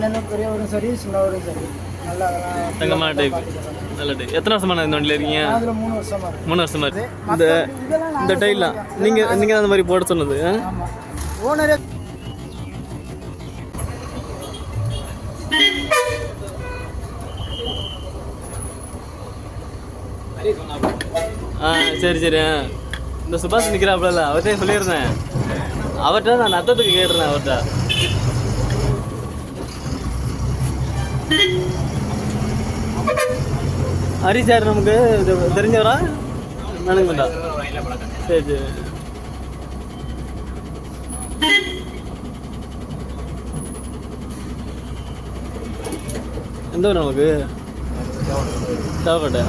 அண்ணனும் பெரியவரும் சரி சின்னவரும் சரி நல்லா தங்கமான டைப் நல்ல டைப். எத்தனை வருஷமா இந்த வண்டியில் இருக்கீங்க? அதில் 3 வருஷமா இருக்கு. 3 வருஷமா இருக்கு. இந்த டைலாம் நீங்கள் அந்த மாதிரி போட சொன்னது? ஆமாம், ஓனரே சரி சரி. இந்த சுபாஷ் நிற்கிறாப்புல அவர்கிட்ட சொல்லியிருந்தேன். அவர்கிட்ட நான் நத்தத்துக்கு கேட்டுருந்தேன். அவர்கிட்ட ஹரி சார் நமக்கு தெரிஞ்சவரா? மேனேஜ்மெண்டா? சரி சரி. எந்த ஊர் நமக்கு? தேவைப்பட்ட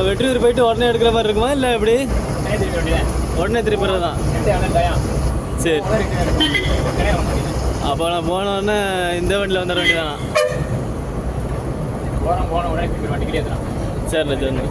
வெற்றியூர் போயிட்டு உடனே எடுக்கிற மாதிரி இருக்குமா இல்லை எப்படி? உடனே திருப்பி தான். சரி, அப்போ நான் போன உடனே இந்த வண்டியில் வந்துட வேண்டியதானா? சரிண்ணா சரிண்ணா.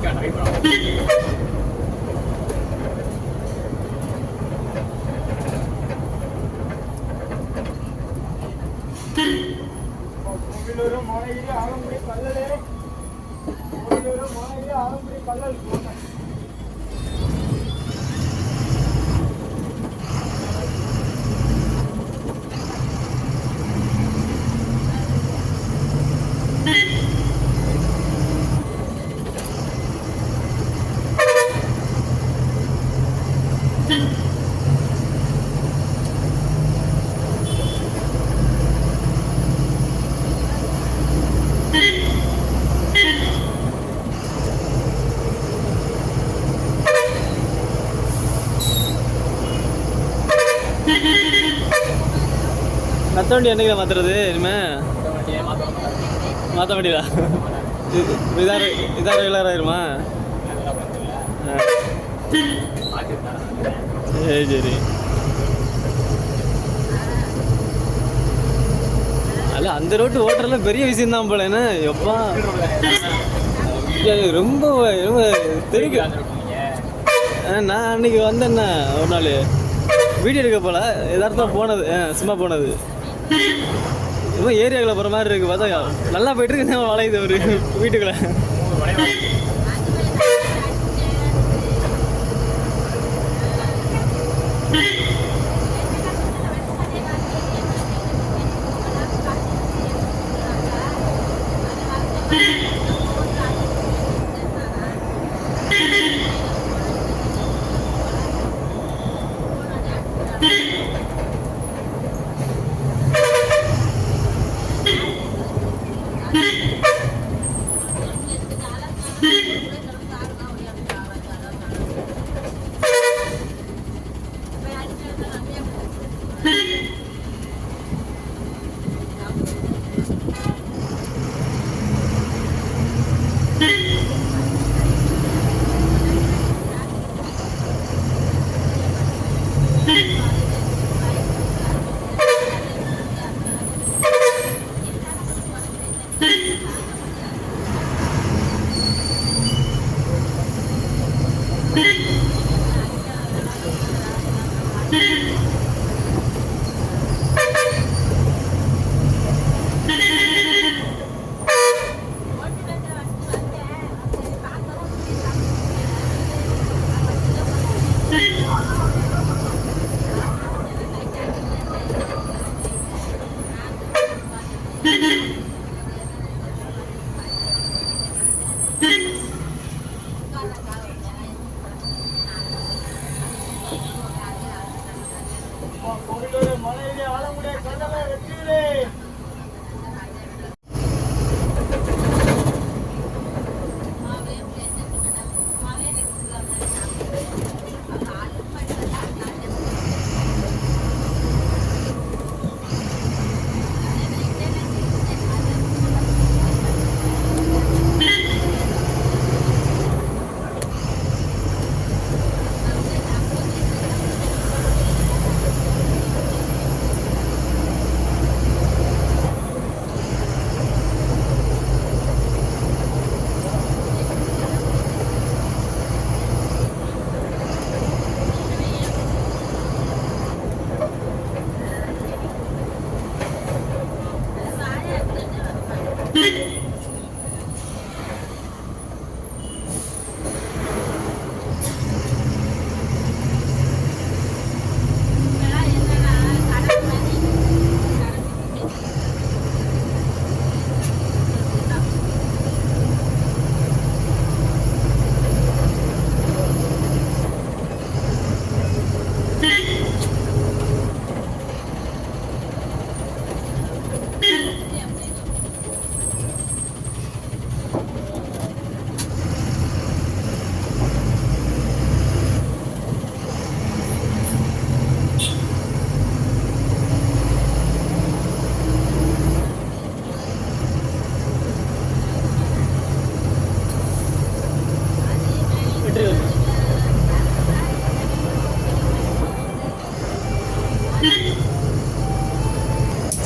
நத்த வண்டி என்னைக்கு மாத்துறது? இனிமே மாற்ற வண்டியா? இதாக ரெகுலர் ஆயிருமா? சரி சரி. அல்ல அந்த ரோட்டு ஓட்டுறதுலாம் பெரிய விஷயம் தான் போல. என்ன எப்பா ரொம்ப ரொம்ப தெரியுது. நான் அன்னைக்கு வந்தேன்னா ஒரு நாள் வீடியோ எடுக்க போல எதார்த்தம் போனது, சும்மா போனது. ரொம்ப ஏரியாவில் போகிற மாதிரி இருக்குது. பார்த்தா நல்லா போயிட்டு இருக்கு. வளையுது ஒரு வீட்டுக்குள்ள.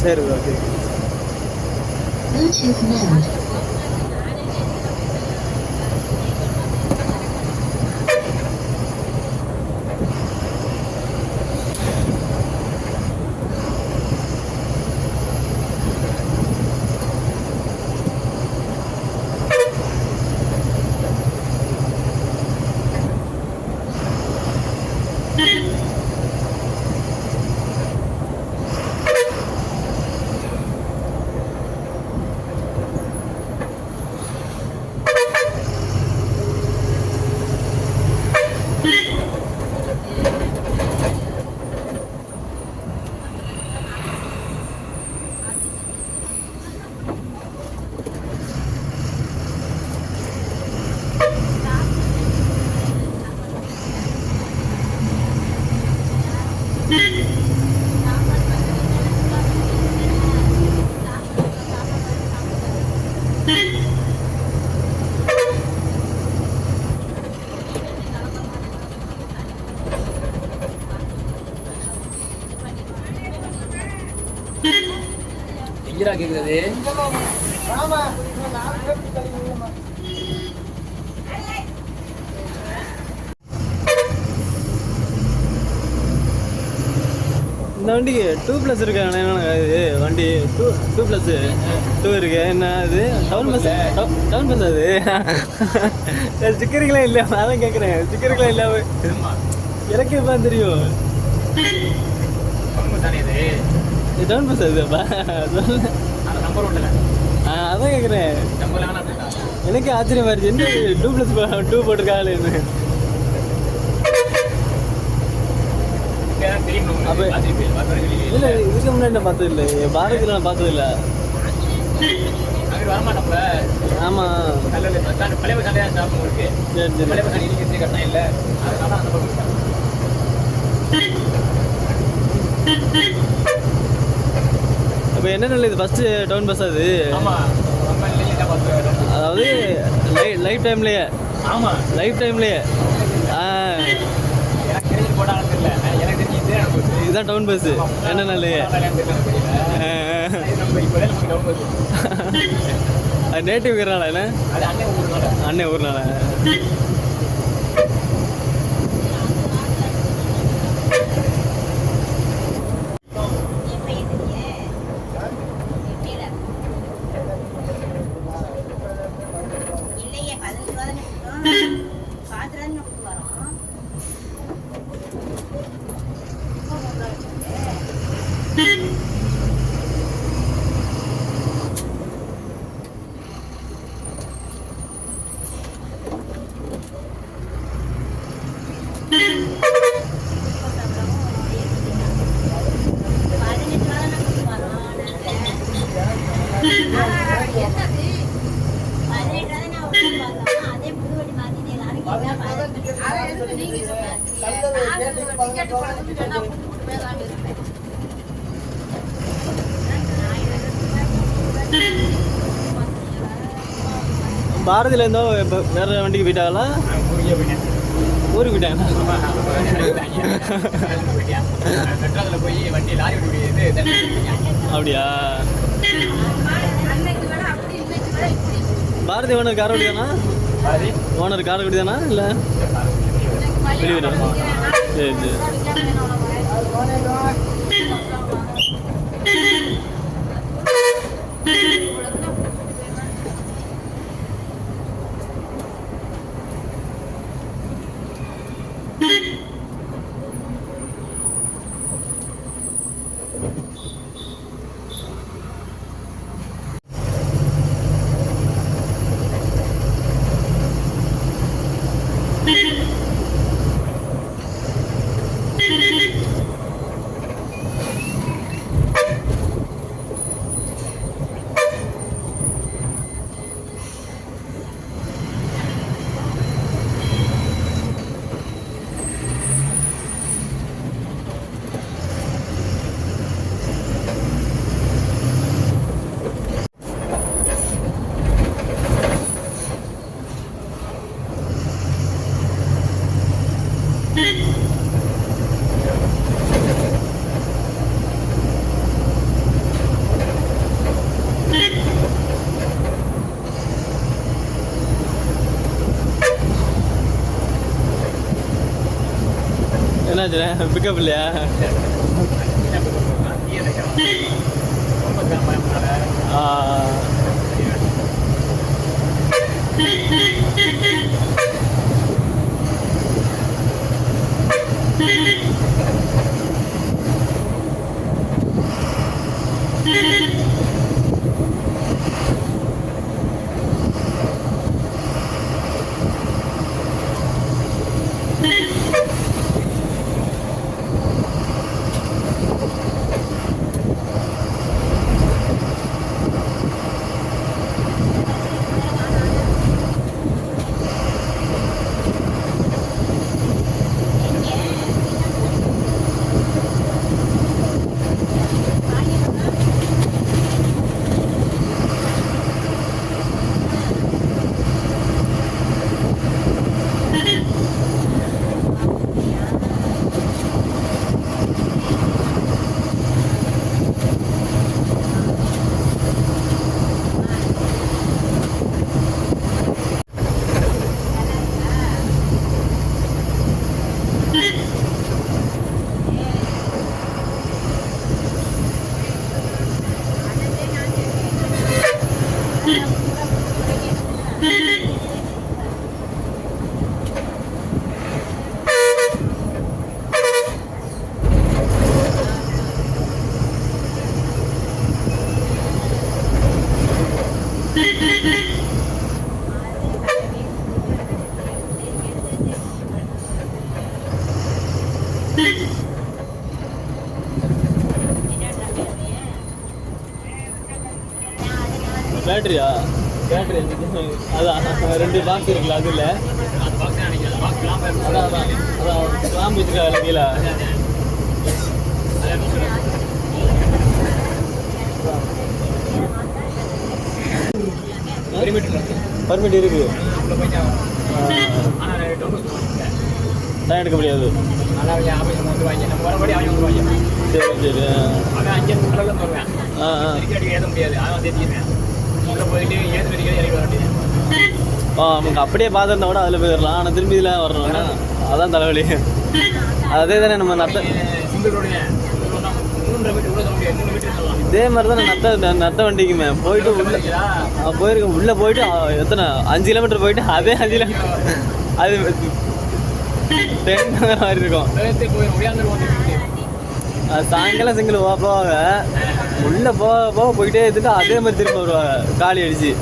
சரி ஓகே. Bluetooth mode. எங்கடா கேக்குறது? ஆமா நான் எப்படி கழிவுமா இந்த வண்டிக்கு 2+ இருக்கா? என்ன இது வண்டி 2+, 2 இருக்கு. என்ன இது டவுன் பஸ்? டவுன் பஸ் அது? ஸ்டிக்கருக்கெல்லாம் இல்லை, அதான் கேட்குறேன். ஸ்டிக்கருக்கெல்லாம் இல்லாம எனக்கு இப்போ தெரியும். இது டவுன் பஸ் அதுப்பா. அதான் கேட்குறேன். எனக்கு ஆச்சரியமா இருந்துச்சு, என்ன 2+2 போட்டிருக்காங்களேன்னு. அப்போ இல்லை, இதுக்கு முன்னாடி நான் பார்த்தது இல்லை. பாரதியில் நான் பார்த்தது இல்லை. ஆமாம் சரி சரி. அப்போ என்ன நல்ல இது ஃபஸ்ட்டு டவுன் பஸ் அது? அதாவது லைஃப் டைம்லேயே? ஆமாம் லைஃப் டைம்லேயே. இதுதான் டவுன் பஸ். என்ன நல்லையே அது நேட்டிவ்ங்கிறனால என்ன அண்ணன் ஊர்னால. பாரதியில் இருந்தோ இப்போ வேறு வண்டிக்கு போயிட்டாங்களா? ஊருக்கு போயிட்டாங்களா? அப்படியா? பாரதி ஓனர் காரைக்குடி தானா? ஓனர் காரைக்குடி தானா இல்லை வெளியூர்? சரி சரி. என்னாச்சு பிக்கப் இல்லையா? ஆ பேட்டரியா? பேட்டரி அதான் 2 பாக்ஸ் இருக்குல்ல அது இல்லை. அதான் அதான் அதான் கிளாம்பு வச்சுருக்கா கீழே. பர்மிட் இருக்கு. டைம் எடுக்க முடியாது. சரி சரி. நமக்கு அப்படியே பார்த்துருந்தா கூட அதில் போயிடலாம். ஆனால் திரும்பி இதில் வரணும்னா அதான் தலைவலி. அதே தானே நம்ம இதே மாதிரி தான் நத்த வண்டிக்குமே போயிட்டு போயிருக்கேன். உள்ளே போயிட்டு எத்தனை 5 கிலோமீட்டர் போயிட்டு அதே 5 கிலோமீட்டர் அது 10 மாதிரி இருக்கும். சாயங்காலம் சிங்கிள் போவாங்க. உள்ளே போக போயிட்டே இருந்துட்டு அதே மாதிரி திரும்ப வருவாங்க காலி அடிச்சு.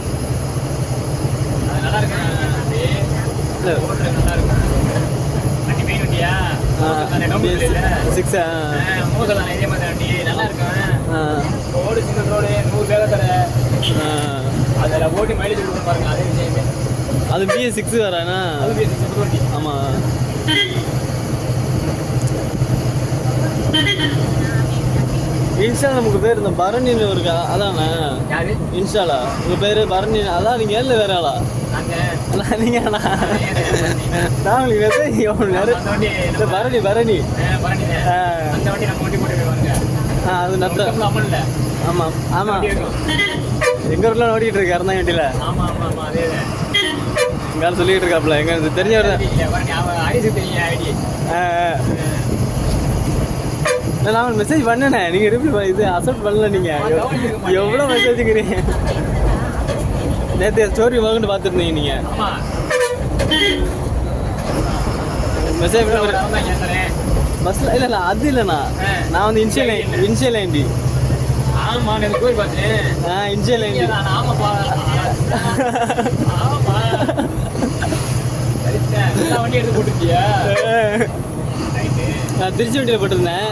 அது BS6 வரானா? ஆமா. இன்ஸ்டால நமக்கு பேர் இந்த பரணின்னு இருக்கா அதானே? இன்ஸ்டாலா உங்க பேரு பரணி? அதான் நீங்க ஏழு வேற ஆளா? நீங்க நான் உங்களுக்கு பரணி பரணி. அது நத்த. ஆமா ஆமா எங்க ஊர்ல ஓடிட்டு இருக்கு அறந்தா வண்டியில. எங்கால சொல்லிட்டு இருக்காப்ல எங்க தெரிஞ்சவர். நான் மெசேஜ் பண்ணேனே, நீங்க ரிப்ளை இது அக்செப்ட் பண்ணல. நீங்க எவ்வளோ மெசேஜுங்கிறீங்க? நேற்று ஸ்டோரி வாங்கன்னு பார்த்துருந்தீங்க நீங்க. மெசேஜ் பஸ்ல இல்லை இல்லை அது இல்லைண்ணா. நான் வந்து இன்ஷியல் ஐண்டி. ஆமா நான் போய் பார்த்தேன். இன்ஷியல் ஐண்டி. ஆமாப்பா ஆமாப்பா வண்டி எடுத்து போட்டுருக்கியா? நான் திருச்சி வண்டியில் போட்டிருந்தேன்.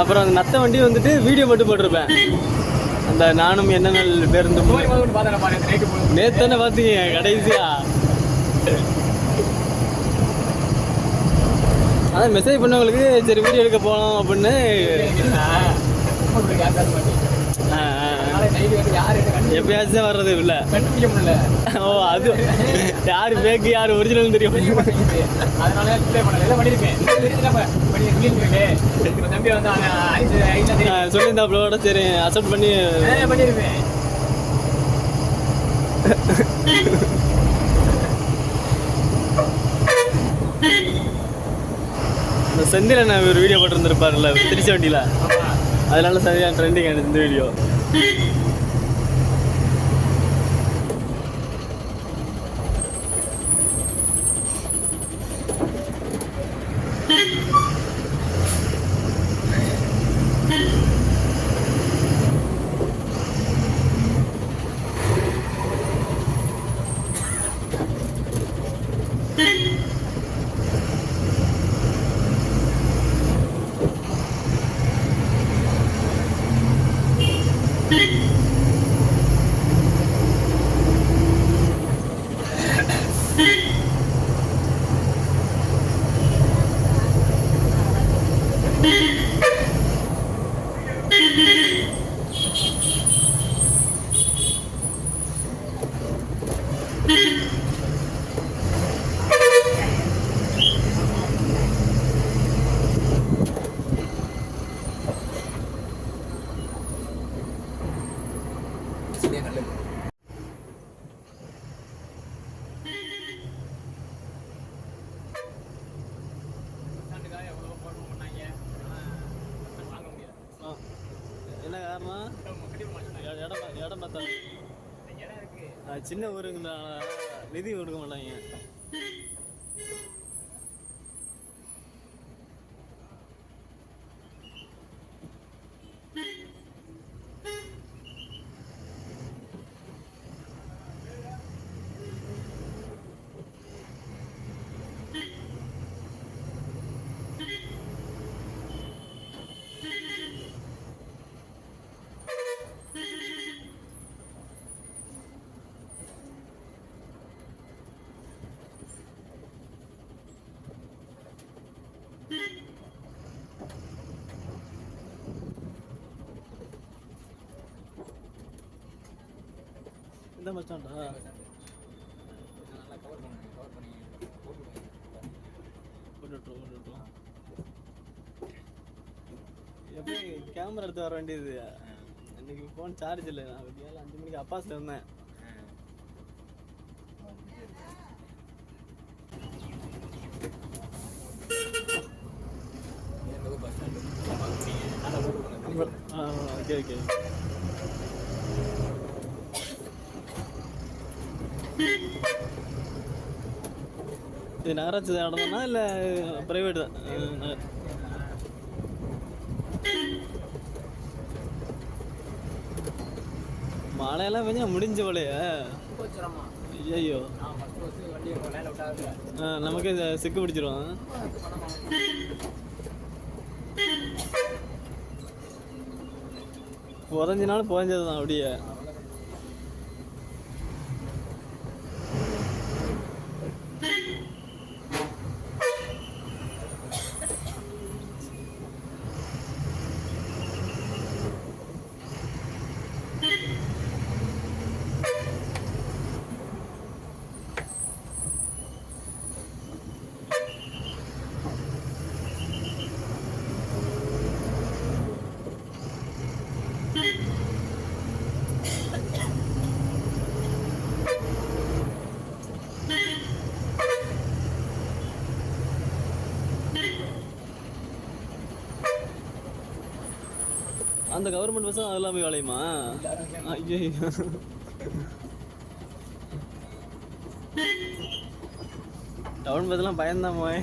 அப்புறம் அந்த நத்த வண்டி வந்துட்டு வீடியோ மட்டும் போட்டிருப்பேன். அந்த நானும் என்னென்ன பேருந்து நேற்று தானே பார்த்தீங்க கடைசியா. அதான் மெசேஜ் பண்ணவங்களுக்கு சரி வீடியோ எடுக்க போகலாம் அப்படின்னு. எப்பயாச்சும் தான் வர்றது இல்லை. ஓ அது யாரு பேக்கு யாரு ஒரிஜினல் தெரியும். சொல்லியிருந்தாப்ளோட சரி அக்செப்ட் பண்ணி பண்ணிருப்பேன். செந்தில் நான் ஒரு வீடியோ போட்டிருந்துருப்பார்ல திருச்சி வண்டியில், ஆமா. அதனால சரியான ட்ரெண்டிங் ஆனது இந்த வீடியோ. பஸ்டாண்டுக்காக எவ்வளவோ போராட்டம் பண்ணாங்க. ஆனா வாங்க முடியாது. என்ன காரணம்? கட்டி மாட்டாங்க. இடம் பார்த்தா இடம் இருக்கு. சின்ன ஊருங்க நிதி கொடுக்க மாட்டாங்க. இந்த பஸ் ஸ்டாண்டா? நல்லா கவர் பண்ணுங்க. கவர் பண்ணி போட்டுவிட்டோம். எப்படி கேமரா எடுத்து வர வேண்டியது? இன்னைக்கு ஃபோன் சார்ஜ் இல்லை. நான் 5 மணிக்கு அப்பாஸில் இருந்தேன். Bus stand okay okay. இது நகராட்சி இடம் தானா இல்லை ப்ரைவேட் தான்? மழையெல்லாம் கொஞ்சம் முடிஞ்ச போலையே. ஐயோ, நமக்கு சிக்கு பிடிச்சிரும். புதஞ்சினாலும் புதஞ்சது தான் அப்படியே. அந்த கவர்மெண்ட் பஸ்ஸும் அதெல்லாம் போய் வளையுமா? ஐயோ, டவுன் பஸ்லாம் பயந்தான் போய்.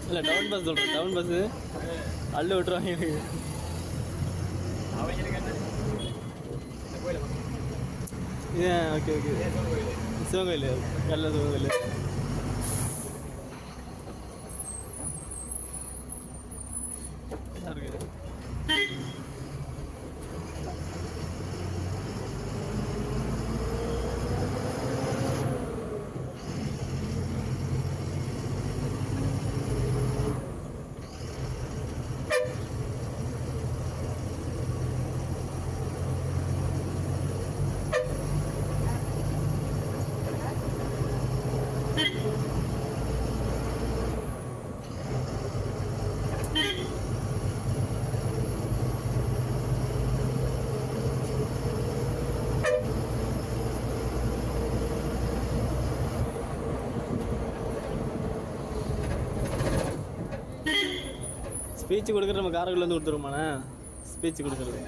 இல்லை டவுன் பஸ் சொல்கிறேன், டவுன் பஸ்ஸு அள்ளு விட்டுருவாங்க எனக்கு. ஏன்? Okay okay. சிவகோயில் கல்ல சிவகோயில். ஸ்பீச் கொடுக்குற நம்ம காரைக்குடிலேருந்து கொடுத்துருமாண்ணே ஸ்பீச் கொடுக்குறது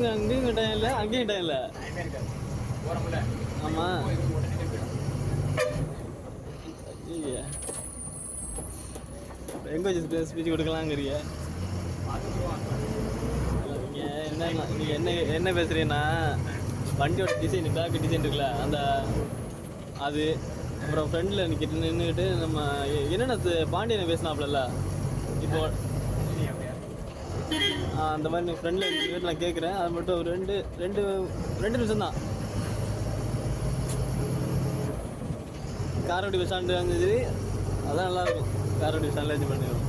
அங்கேயும் டைம் இல்லை அங்கேயும் டைம் இல்லை ஆமாம் எங்கே வச்சு ஸ்பீச் கொடுக்கலாங்கிறீங்க நீங்கள் என்ன பேசுகிறீங்கன்னா வண்டியோட டிசைன் பேக் டிசைன் இருக்குல்ல அந்த அது அப்புறம் ஃப்ரெண்டில் நின்றுக்கிட்டு நம்ம என்னென்ன பாண்டியனை பேசினாப்புல இப்போ அந்த மாதிரி ஃப்ரெண்டில் நின்றுட்டு நான் கேட்குறேன் அது மட்டும் ஒரு ரெண்டு நிமிஷம் தான் காரைக்குடி பஸ் ஸ்டாண்டு வந்துச்சு அதான் நல்லாயிருக்கும் காரைக்குடி பஸ் ஸ்டாண்டில் வச்சு பண்ணிடுவோம்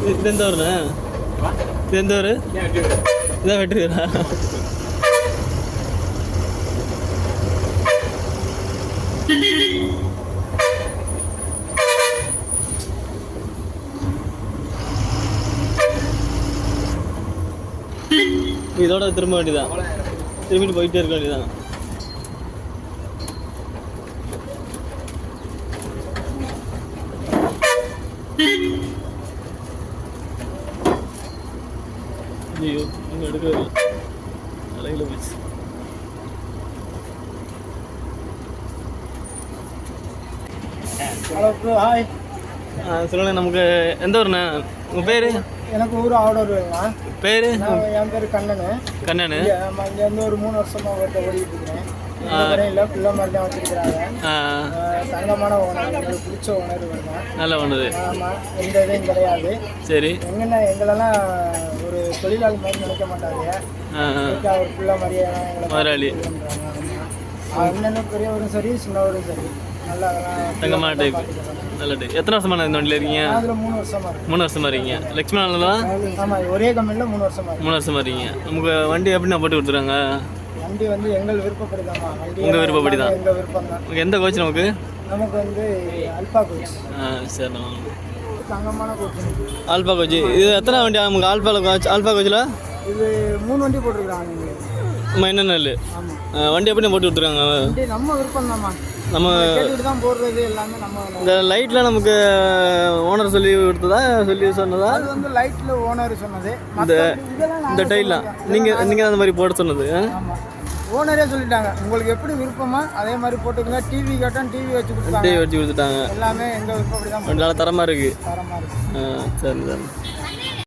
இது எந்த ஊருண்ணா இது எந்த ஊர் இதான் வெட்டுறா இதோட திரும்ப வேண்டியதான் திரும்பிட்டு போயிட்டே இருக்க வேண்டியதான் ஐயோ நீங்கள் எடுக்கவே இல்லை தலையில் போச்சு ஹலோ ப்ரோ ஹாய் சொல்லுங்கள் நமக்கு எந்த ஊருண்ணா உங்கள் பேர் எனக்கு ஊர் ஆர்டர் வேணுமா பேர் என் பேர் கண்ணனு நம்ம இங்கேருந்து ஒரு 3 வருஷமாக ஒருத்தர் ஓடிட்டு இருக்கிறேன் இல்லை பிள்ளை மாதிரி தான் வச்சுருக்கிறாங்க தங்கமான ஓனர் எங்களுக்கு பிடிச்ச ஓனர் வேணும் நல்ல ஓனர் ஆமாம் எந்த இதையும் கிடையாது சரி எங்கன்னா எங்களெல்லாம் ஒரு தொழிலாளி மாதிரி நினைக்க மாட்டாங்க ஒரு பிள்ளை மாதிரியே முதலாளி அண்ணனும் பெரியவரும் சரி சின்னவரும் சரி நல்லா தங்கமான டைப் நல்ல டைப் எத்தனை வருஷமா இந்த வண்டியில் இருக்கீங்க அதில் 3 வருஷமா இருக்கு 3 வருஷமா இருக்கீங்க லக்ஷ்மணன் தான் ஆமாம் ஒரே கம்பெனியில் 3 வருஷமா இருக்கு 3 வருஷமா இருக்கீங்க நமக்கு வண்டி எப்படின்னா போட்டு கொடுத்துருவாங்க வண்டி வந்து எங்கள் விருப்பப்படி தான்மா உங்கள் விருப்பப்படி தான் எங்கள் விருப்பம் தான் எந்த கோச் நமக்கு வந்து அல்பா கோச் சரி தங்கமான கோச் ஆல்பா கோச் இது எத்தனை வண்டி நமக்கு ஆல்பா கோச்சில் இது 3 வண்டி போட்டிருக்காங்க நம்ம என்னென்ன இல்லை வண்டி எப்படி போட்டு கொடுத்துருக்காங்க வண்டி நம்ம விருப்பம் தான்மா நம்ம கேட்டுட்டு தான் போடுறது எல்லாமே நம்ம இந்த லைட்டில் நமக்கு ஓனர் சொல்லி கொடுத்ததா சொன்னதா அது வந்து லைட்டில் ஓனர் சொன்னது இந்த டைலாம் நீங்கள் அந்த மாதிரி போட சொன்னது ஆமாம் ஓனரே சொல்லிட்டாங்க உங்களுக்கு எப்படி விருப்பமா அதே மாதிரி போட்டுக்கோங்க டிவி கேட்டால் டிவி வச்சு கொடுத்தாங்க டிவி வச்சு கொடுத்துட்டாங்க எல்லாமே எங்கள் விருப்பப்படி தான் நல்லா தரமாக இருக்குது தரமாக இருக்குது சரி